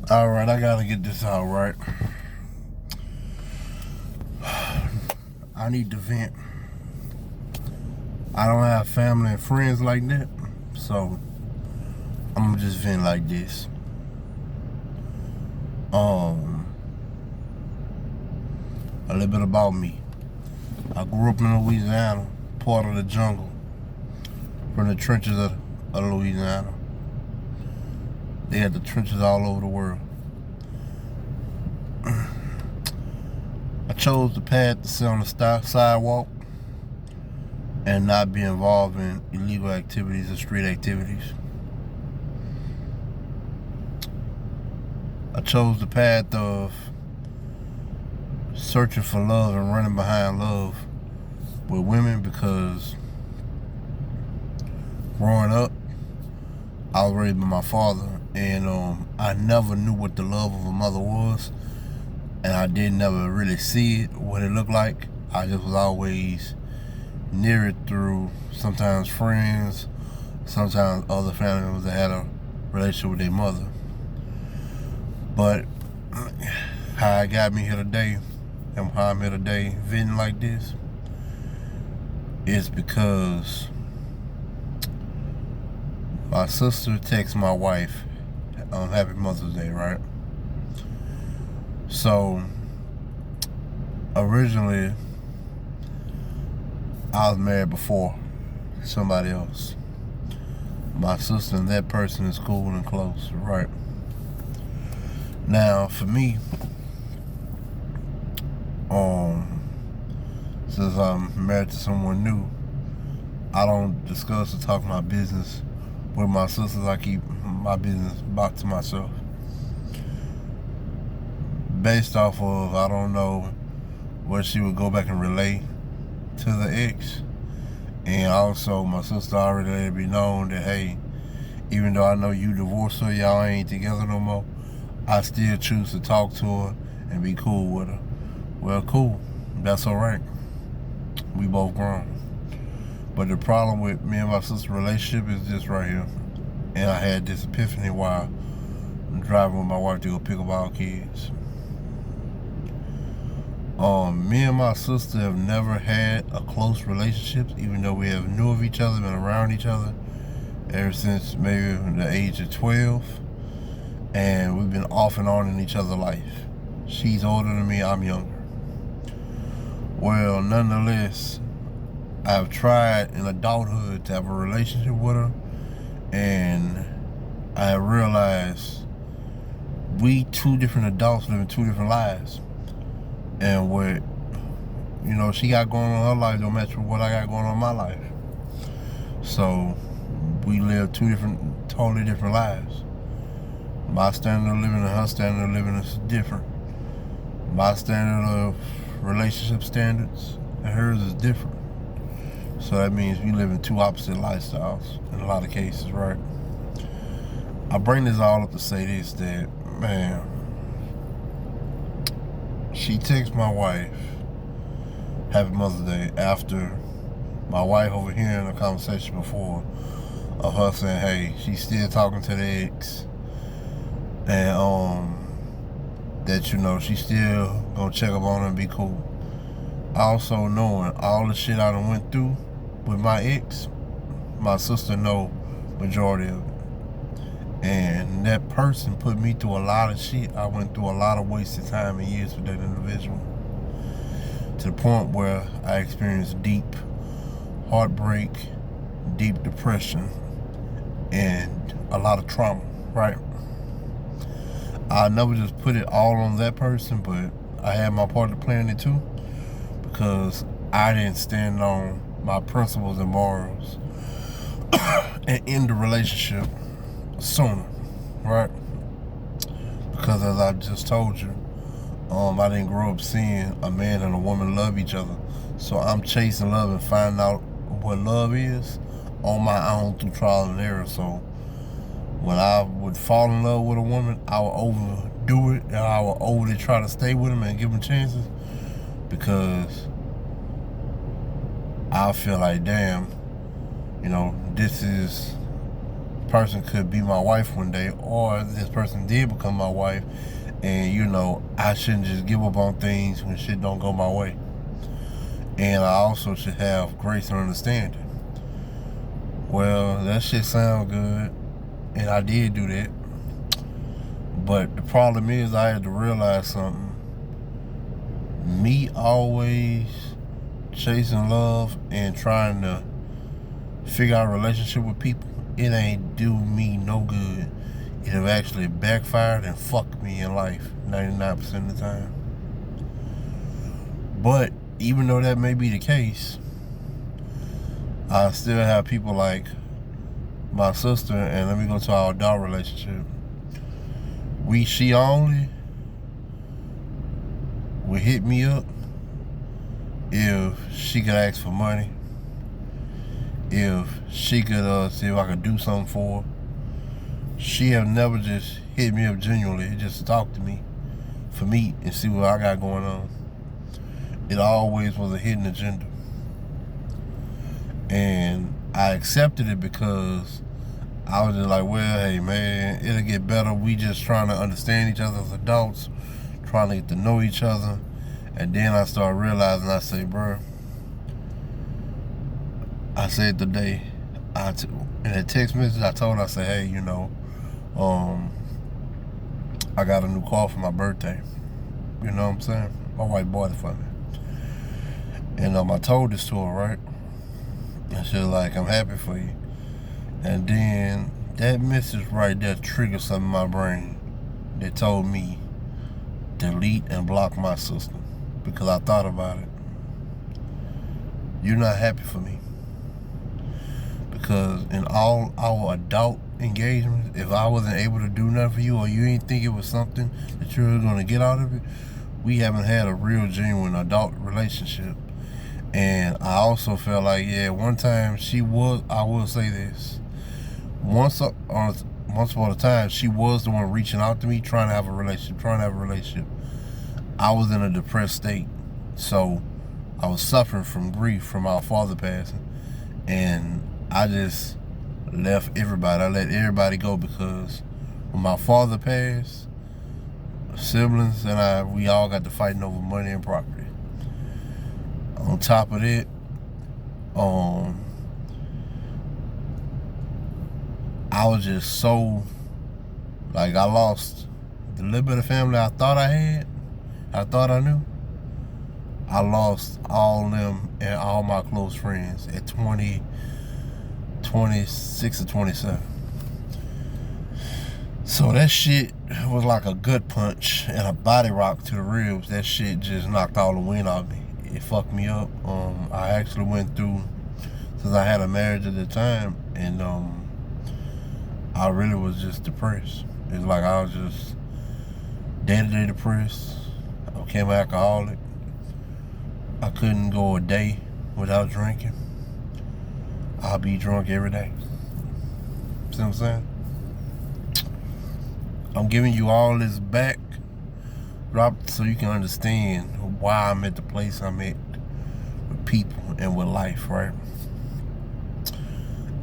Alright, I gotta get this out right. I need to vent. I don't have family and friends like that, so I'm gonna just vent like this. A little bit about me. I grew up in Louisiana, part of the jungle, from the trenches of Louisiana. They had the trenches all over the world. I chose the path to sit on the sidewalk and not be involved in illegal activities or street activities. I chose the path of searching for love and running behind love with women because growing up, I was raised by my father, and I never knew what the love of a mother was, and I did never really see it, what it looked like. I just was always near it through sometimes friends, sometimes other family members that had a relationship with their mother. But how it got me here today, and how I'm here today venting like this, is because my sister texted my wife on Happy Mother's Day, right? So originally I was married before somebody else. My sister and that person is cool and close, right? Now for me, since I'm married to someone new, I don't discuss or talk my business with my sisters. I keep my business back to myself. Based off of, I don't know what she would go back and relay to the ex. And also my sister already let it be known that, hey, even though I know you divorced her, y'all ain't together no more, I still choose to talk to her and be cool with her. Well, cool. That's alright. We both grown. But the problem with me and my sister's relationship is this right here. And I had this epiphany while driving with my wife to go pick up our kids. Me and my sister have never had a close relationship, even though we have knew of each other, been around each other ever since maybe the age of 12. And we've been off and on in each other's life. She's older than me, I'm younger. Well, nonetheless, I've tried in adulthood to have a relationship with her, and I realized we two different adults living two different lives. And what, she got going on in her life don't match with what I got going on in my life. So we live two totally different lives. My standard of living and her standard of living is different. My standard of relationship standards and hers is different. So that means we live in two opposite lifestyles in a lot of cases, right? I bring this all up to say this, that, man, she texts my wife Happy Mother's Day after my wife overhearing a conversation before of her saying, hey, she's still talking to the ex, and that, she's still gonna check up on her and be cool. Also knowing all the shit I done went through with my ex, my sister know majority of it. And that person put me through a lot of shit. I went through a lot of wasted time and years with that individual, to the point where I experienced deep heartbreak, deep depression, and a lot of trauma, right? I never just put it all on that person, but I had my part to play in it too, because I didn't stand on my principles and morals and end the relationship sooner, right? Because as I just told you, I didn't grow up seeing a man and a woman love each other. So I'm chasing love and finding out what love is on my own through trial and error. So when I would fall in love with a woman, I would overdo it, and I would overly try to stay with them and give them chances, because I feel like, damn, this is person could be my wife one day, or this person did become my wife, and you know, I shouldn't just give up on things when shit don't go my way. And I also should have grace and understanding. Well, that shit sound good, and I did do that. But the problem is, I had to realize something. Me always chasing love and trying to figure out a relationship with people, it ain't do me no good. It have actually backfired and fucked me in life 99% of the time. But even though that may be the case, I still have people like my sister, and let me go to our adult relationship. She only would hit me up if she could ask for money, if she could see if I could do something for her. She have never just hit me up genuinely, just to talk to me, for me, and see what I got going on. It always was a hidden agenda. And I accepted it because I was just like, well, hey man, it'll get better. We just trying to understand each other as adults, trying to get to know each other. And then I started realizing, I say, bro, I said today, in a text message, I told her, I said, hey, you know, I got a new car for my birthday. You know what I'm saying? My wife bought it for me. And I told this to her, right? And she was like, I'm happy for you. And then that message right there triggered something in my brain that told me delete and block my sister, because I thought about it. You're not happy for me, because in all our adult engagements, if I wasn't able to do nothing for you, or you didn't think it was something that you were going to get out of it, we haven't had a real genuine adult relationship. And I also felt like, yeah, one time I will say this, once upon a time, she was the one reaching out to me, trying to have a relationship. I was in a depressed state, so I was suffering from grief from our father passing, and I just left everybody. I let everybody go, because when my father passed, siblings and we all got to fighting over money and property. On top of it, I was just so, like, I lost the little bit of family I thought I had, I thought I knew. I lost all of them and all my close friends at 26 or 27. So that shit was like a gut punch and a body rock to the ribs. That shit just knocked all the wind out of me. It fucked me up. I actually went through, since I had a marriage at the time, and I really was just depressed. It's like I was just day-to-day depressed. I became an alcoholic. I couldn't go a day without drinking. I'll be drunk every day. See what I'm saying? I'm giving you all this backdrop so you can understand why I'm at the place I'm at with people and with life, right?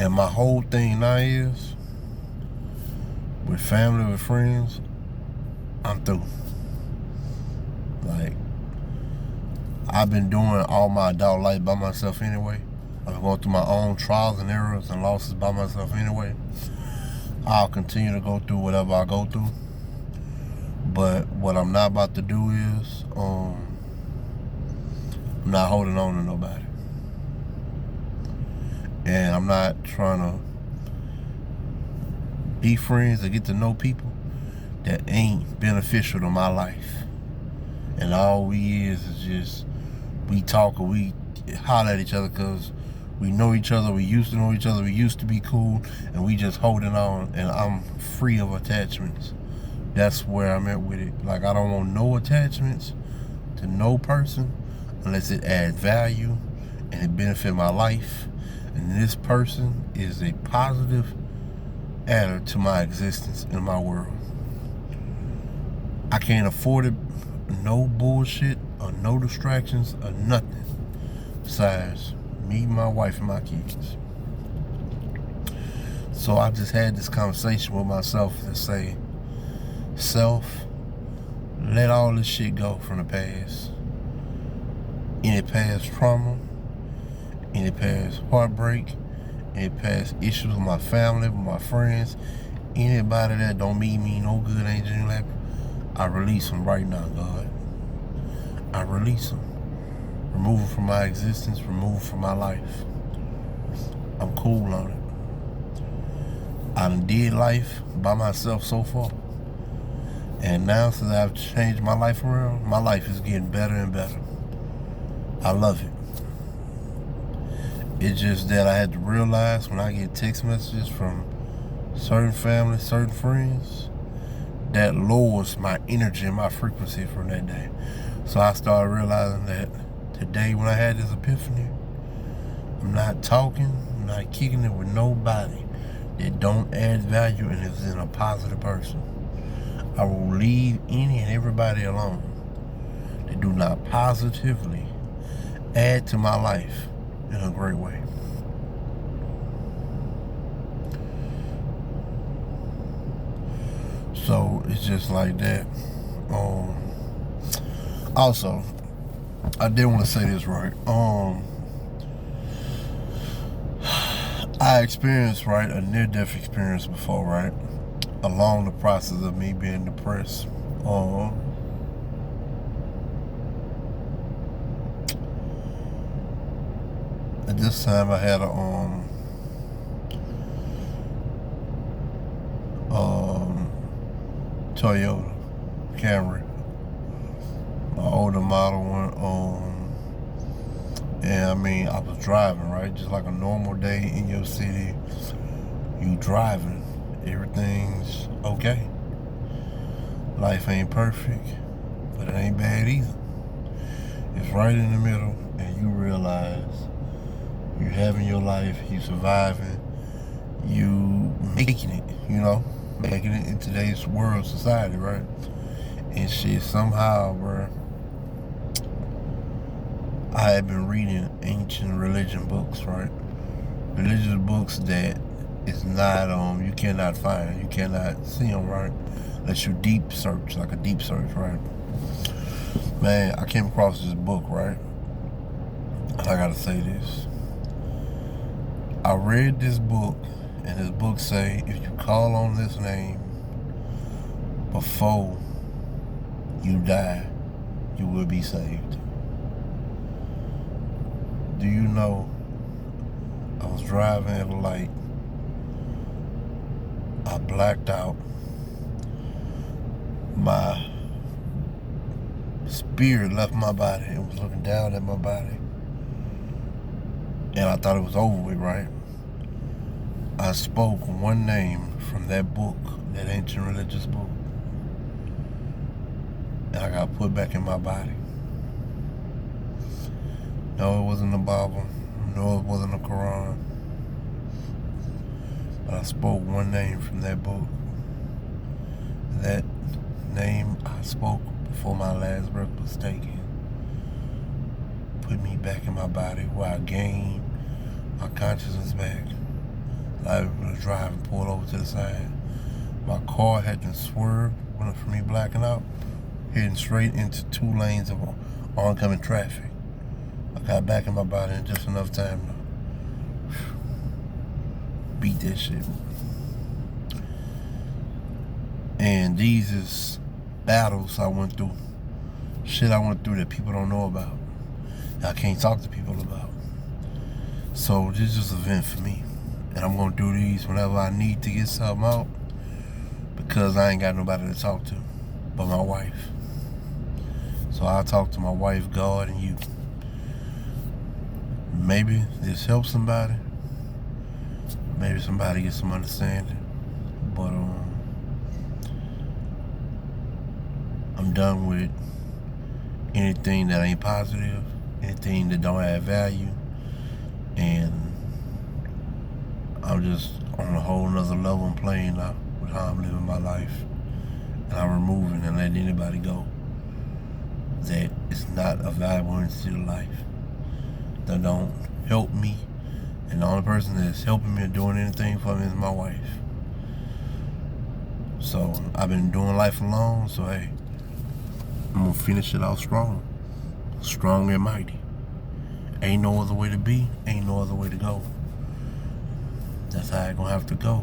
And my whole thing now is, with family, with friends, I'm through. Like, I've been doing all my adult life by myself anyway. I've been going through my own trials and errors and losses by myself anyway. I'll continue to go through whatever I go through. But what I'm not about to do is, I'm not holding on to nobody. And I'm not trying to be friends or get to know people that ain't beneficial to my life. And all we is just, we talk or we holler at each other because we know each other, we used to know each other, we used to be cool, and we just holding on, and I'm free of attachments. That's where I'm at with it. Like, I don't want no attachments to no person unless it adds value and it benefit my life. And this person is a positive adder to my existence in my world. I can't afford it. No bullshit or no distractions or nothing besides me, my wife, and my kids. So I just had this conversation with myself to say, self, let all this shit go from the past. Any past trauma, any past heartbreak, any past issues with my family, with my friends, anybody that don't mean me no good, ain't genuine life, I release them right now, God. I release them. Remove them from my existence, remove them from my life. I'm cool on it. I done did life by myself so far. And now since I've changed my life around, my life is getting better and better. I love it. It's just that I had to realize when I get text messages from certain family, certain friends, that lowers my energy and my frequency from that day. So I started realizing that today when I had this epiphany, I'm not talking, I'm not kicking it with nobody that don't add value and is in a positive person. I will leave any and everybody alone that do not positively add to my life in a great way. So it's just like that. Also, I did want to say this right. I experienced, right, a near-death experience before, right, along the process of me being depressed. At this time, I had a Toyota Camry, my older model one. And I mean, I was driving, right? Just like a normal day in your city. You driving. Everything's okay. Life ain't perfect, but it ain't bad either. It's right in the middle, and you realize you having your life, you surviving, you making it, making it in today's world, society, right? And shit, somehow, bro, I had been reading ancient religion books, right? Religious books that is not, you cannot find, you cannot see them, right? Unless you deep search, like a deep search, right? Man, I came across this book, right? And I gotta say this. I read this book, and this book say, if you call on this name before you die, you will be saved. Do you know, I was driving at a light, I blacked out, my spirit left my body and was looking down at my body, and I thought it was over with, right? I spoke one name from that book, that ancient religious book, and I got put back in my body. No, it wasn't the Bible. No, it wasn't the Quran. But I spoke one name from that book. That name I spoke before my last breath was taken put me back in my body, where I gained my consciousness back. I was able to drive and pull over to the side. My car had been swerved, went from me blacking out, heading straight into 2 lanes of oncoming traffic. I got back in my body in just enough time to beat that shit. And these is battles I went through. Shit I went through that people don't know about. I can't talk to people about. So this is just an event for me. And I'm gonna do these whenever I need to get something out, because I ain't got nobody to talk to but my wife. So I'll talk to my wife, God, and you. Maybe this helps somebody. Maybe somebody gets some understanding. But I'm done with anything that ain't positive, anything that don't add value, and I'm just on a whole nother level and playing now with how I'm living my life. And I'm removing and letting anybody go that is not a valuable into life, that don't help me And the only person that's helping me or doing anything for me is my wife. So I've been doing life alone, so hey, I'm gonna finish it off strong. Strong and mighty. Ain't no other way to be, ain't no other way to go. That's how it's gonna have to go.